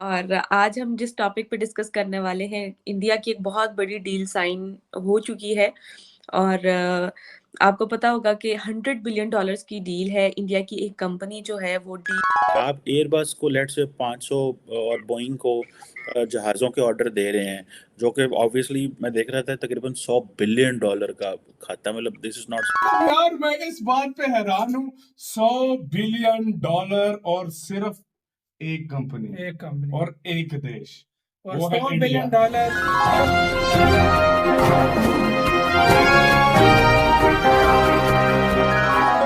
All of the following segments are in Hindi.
और आज हम जिस टॉपिक पे डिस्कस करने वाले हैं, इंडिया की एक बहुत बड़ी डील साइन हो चुकी है। और आपको पता होगा कि $100 बिलियन की डील है। इंडिया की एक कंपनी जो है वो डील आप एयरबस को लेट से 500 और बोइंग को जहाज़ों के ऑर्डर दे रहे हैं, जो कि ऑब्वियसली मैं देख रहा था तकरीबन $100 बिलियन का खाता, मतलब दिस इज नॉट। यार मैं इस बात पे हैरान हूँ। $100 बिलियन और सिर्फ एक कंपनी और एक देश, और वो है $100 बिलियन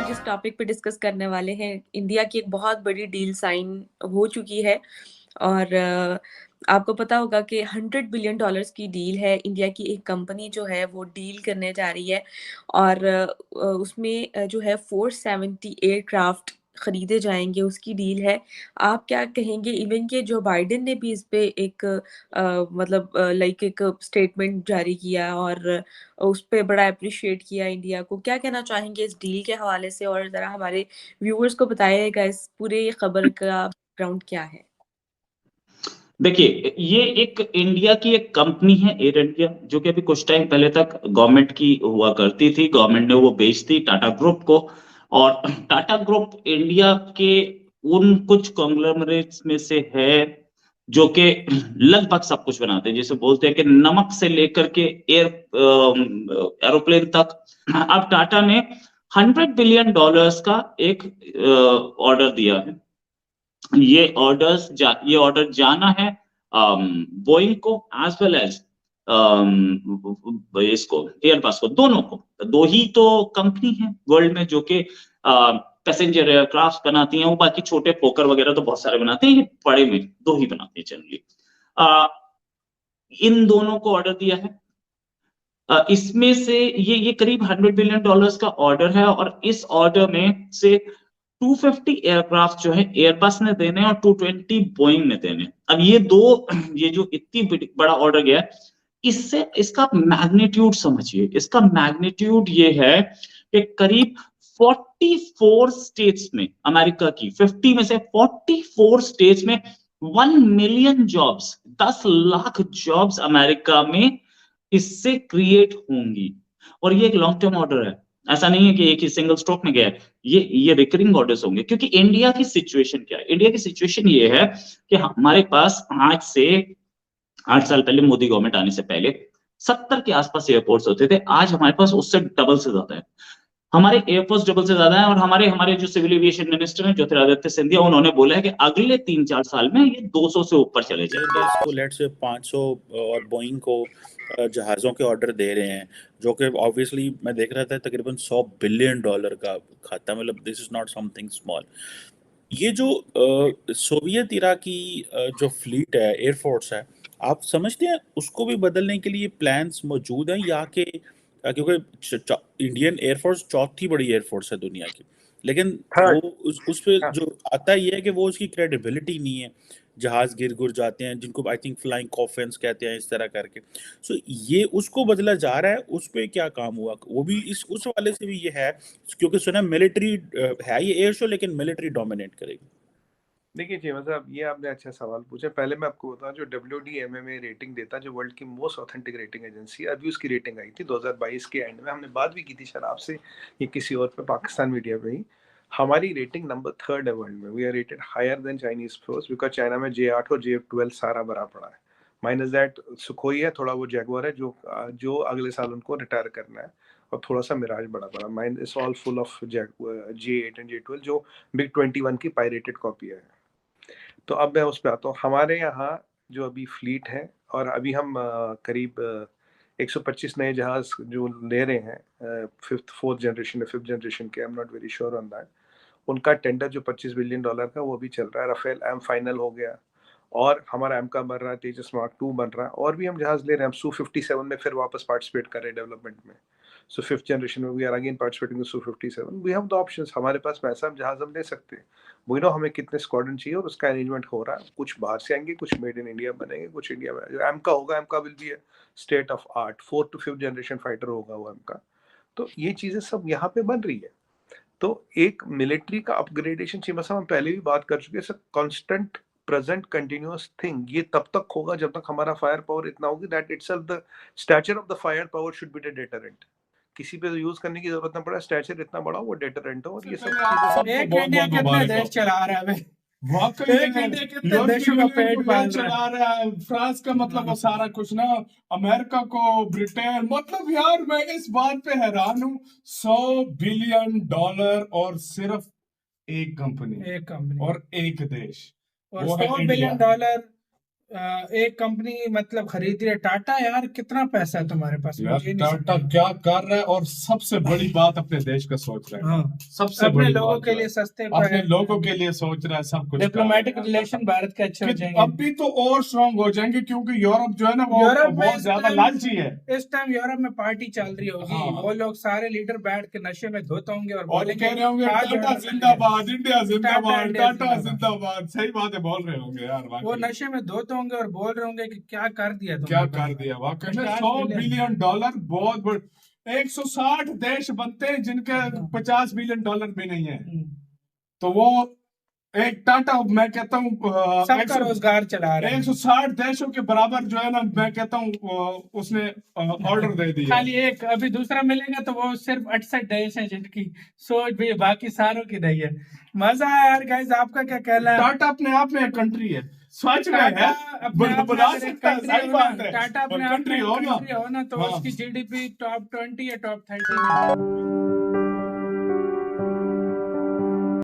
जिस टॉपिक पे डिस्कस करने वाले हैं, इंडिया की एक बहुत बड़ी डील साइन हो चुकी है। और आपको पता होगा कि $100 बिलियन की डील है। इंडिया की एक कंपनी जो है वो डील करने जा रही है। और उसमें जो है 470 एयरक्राफ्ट खरीदे जाएंगे, उसकी डील है। आप क्या कहेंगे? इवन के जो बाइडेन ने भी इस पे एक मतलब लाइक एक स्टेटमेंट जारी किया और उस पे बड़ा एप्रिशिएट किया इंडिया को। क्या कहना चाहेंगे इस डील के हवाले से? और ज़रा हमारे व्यूअर्स को बताइएगा इस पूरे खबर का बैकग्राउंड क्या है? देखिए, ये एक इंडिया की एक कंपनी है एयर इंडिया, जो कि अभी कुछ टाइम पहले तक गवर्नमेंट की हुआ करती थी। गवर्नमेंट ने वो बेच दी टाटा ग्रुप को। और टाटा ग्रुप इंडिया के उन कुछ कॉन्ग्लोमरेट्स में से है जो कि लगभग सब कुछ बनाते हैं। जैसे बोलते हैं कि नमक से लेकर के एरोप्लेन तक। अब टाटा ने $100 बिलियन का एक ऑर्डर दिया है। ये ऑर्डर जाना है बोइंग को एज वेल एज इसको एयरबस को, दोनों को। दो ही तो कंपनी है वर्ल्ड में जो कि पैसेंजर एयरक्राफ्ट बनाती हैं। वो बाकी छोटे फोकर वगैरह तो बहुत सारे बनाते हैं, ये बड़े में दो ही बनाते हैं जनरली। इन दोनों को ऑर्डर दिया है। इसमें से ये करीब $100 बिलियन का ऑर्डर है। और इस ऑर्डर में से 250 एयरक्राफ्ट जो है एयरबस ने देने और 220 बोइंग ने देने। अब ये जो इतनी बड़ा ऑर्डर गया है, इससे इसका मैग्नीट्यूड समझिए। इसका मैग्नीट्यूड ये है कि करीब 44 स्टेट्स में, अमेरिका की 50 में से 44 स्टेट्स में 1 million jobs, 10 lakh jobs America में इससे क्रिएट होंगी। और ये एक लॉन्ग टर्म ऑर्डर है, ऐसा नहीं है कि एक ही सिंगल स्ट्रोक में गया है। ये रिकरिंग ऑर्डर्स होंगे। क्योंकि इंडिया की सिचुएशन क्या है? इंडिया की सिचुएशन ये है कि हमारे पास आज से 8 साल पहले, मोदी गवर्नमेंट आने से पहले 70 के आसपास एयरपोर्ट्स होते थे। आज हमारे पास उससे डबल से ज्यादा है। हमारे एयरफोर्स डबल से ज्यादा है। और हमारे हमारे जो सिविल एविएशन मिनिस्टर हैं ज्योतिरादित्य सिंधिया, उन्होंने बोला है कि अगले 3-4 साल में ये 200 से ऊपर चले जाएंगे। एयरबस को लेट से 500 और बोइंग को जहाज़ों के ऑर्डर दे रहे हैं, जो कि ऑब्वियसली मैं देख रहा था तकरीबन $100 बिलियन का खाता, मतलब this is not something small. ये जो सोवियत इरा की जो फ्लीट है, एयरफोर्स है, आप समझते हैं उसको भी बदलने के लिए प्लान्स मौजूद हैं? या कि क्योंकि इंडियन एयरफोर्स चौथी बड़ी एयरफोर्स है दुनिया की, लेकिन वो थर्ड। उस पे जो आता ये है कि वो उसकी क्रेडिबिलिटी नहीं है। जहाज गिर गुर जाते हैं, जिनको आई थिंक फ्लाइंग कॉफिन्स कहते हैं, इस तरह करके। सो ये उसको बदला जा रहा है, उस पे क्या काम हुआ? वो भी इस उस वाले से भी ये है, क्योंकि सुना मिलिट्री है ये एयर शो, लेकिन मिलिट्री डोमिनेट करेगी। देखिए जी, मतलब ये आपने अच्छा सवाल पूछा। पहले मैं आपको बताऊं, जो WDMMA रेटिंग देता है, जो वर्ल्ड की मोस्ट ऑथेंटिक रेटिंग एजेंसी है, अभी उसकी रेटिंग आई थी 2022 के एंड में। हमने बात भी की थी शायद आपसे या किसी और पे, पाकिस्तान मीडिया पे ही। हमारी रेटिंग नंबर 3 है वर्ल्ड में। We are rated higher than Chinese force, because China में J8 और J12 सारा भरा पड़ा है। माइनस दैट सुखोई है, थोड़ा वो जैगुआर है, जो जो अगले साल उनको रिटायर करना है। और थोड़ा सा मिराज बड़ा पड़ा। Mine is all full of J8 and J12, जो MiG-21 की पायरेटेड कॉपी है। तो अब मैं उस पे आता हूँ। हमारे यहाँ जो अभी फ्लीट है, और अभी हम करीब 125 नए जहाज जो ले रहे हैं, फोर्थ जनरेशन या फिफ्थ जनरेशन के, I am not very sure on that. उनका टेंडर जो $25 बिलियन का, वो अभी चल रहा है। राफेल एम फाइनल हो गया, और हमारा एम का बन रहा है, तेजस मार्क 2 बन रहा है, और भी हम जहाज ले रहे हैं। हम Su-57 में फिर वापस पार्टिसिपेट कर रहे हैं डेवलपमेंट में। सो फिफ्थ जनरेशन में we are again participating in Su-57। We have the options, हमारे पास पैसा, हम जहाज हम ले सकते हैं। वी नो हमें कितने स्क्वाड्रन चाहिए, और उसका अरेंजमेंट हो रहा है। कुछ बाहर से आएंगे, कुछ मेड इन इंडिया बनेंगे, कुछ इंडिया में। जो एम का होगा, एम का will be state of art, 4th to 5th generation fighter होगा वो एम का। तो ये चीजें सब यहाँ पे बन रही है। तो एक मिलिट्री का अपग्रेडेशन चाहिए, बस हम पहले भी बात कर चुके हैं sir. Constant present continuous thing, ये तब तक होगा जब तक हमारा फायर पावर इतना होगी that itself the stature of the fire power should be the deterrent. किसी पे यूज करने की जरूरत ना पड़े, स्टैचर इतना बड़ा वो डेटरेंट हो। और ये सब चीजें एक इंडिया कितने देश चला रहा है वाकई एक इंडिया कितने देशों का पेट पाल रहा है। चला रहा है। फ्रांस का मतलब वो सारा कुछ ना, अमेरिका को, ब्रिटेन, मतलब यार मैं इस बात पे हैरान हूँ। $100 बिलियन और सिर्फ एक कंपनी और एक देश, और वो है $100 इंडिया। बिलियन एक कंपनी मतलब खरीद रही है। टाटा यार कितना पैसा है तुम्हारे पास? यार मुझे नहीं टाटा समझ। क्या कर रहा है, और सबसे बड़ी बात अपने देश का सोच रहा है। हाँ, सबसे अपने बड़ी लोगों बात के जो लिए है, सस्ते अपने लोगों के लिए सोच रहा है सब कुछ। डिप्लोमेटिक रिलेशन भारत के अच्छे हो जाएंगे। अभी तो और स्ट्रांग हो जाएंगे, क्योंकि यूरोप जो है ना वो यूरोप में बहुत इस ज्यादा टाइम- लालची है। इस टाइम यूरोप में पार्टी चल रही होगी। हाँ। वो लोग सारे लीडर बैठ के नशे में धोते होंगे और और बोलेंगे कह रहे होंगे आज टाटा यूरोप में जिंदाबाद, इंडिया जिंदाबाद, इंडिया टाटा जिंदाबाद। जिंदाबाद। सही बात है, बोल रहे होंगे यार। वो वाकई नशे में धोते होंगे और बोल रहे होंगे कि क्या कर दिया तुमने। क्या कर दिया वाकई में। $100 बिलियन बहुत बड़े। 160 देश बनते हैं जिनके $50 बिलियन भी नहीं है। तो वो एक टाटा, मैं कहता हूँ सबका रोजगार चला रहे हैं। 160 देशों के बराबर जो है ना, मैं कहता हूँ उसने ऑर्डर दे दिया। खाली एक अभी दूसरा मिलेगा तो वो सिर्फ 68 देश हैं जिनकी सोच भी बाकी सारों की नहीं है। मजा आया यार गाइस, आपका क्या कहना है? टाटा अपने आप में एक कंट्री है, सच में टाटा है, अपने आप में बना अगर एक सकता है, country सही हो ना, बात है। टाटा अपने आप में कंट्री हो ना, country हो ना तो हाँ। उसकी जीडीपी टॉप 20 या टॉप 30 में है।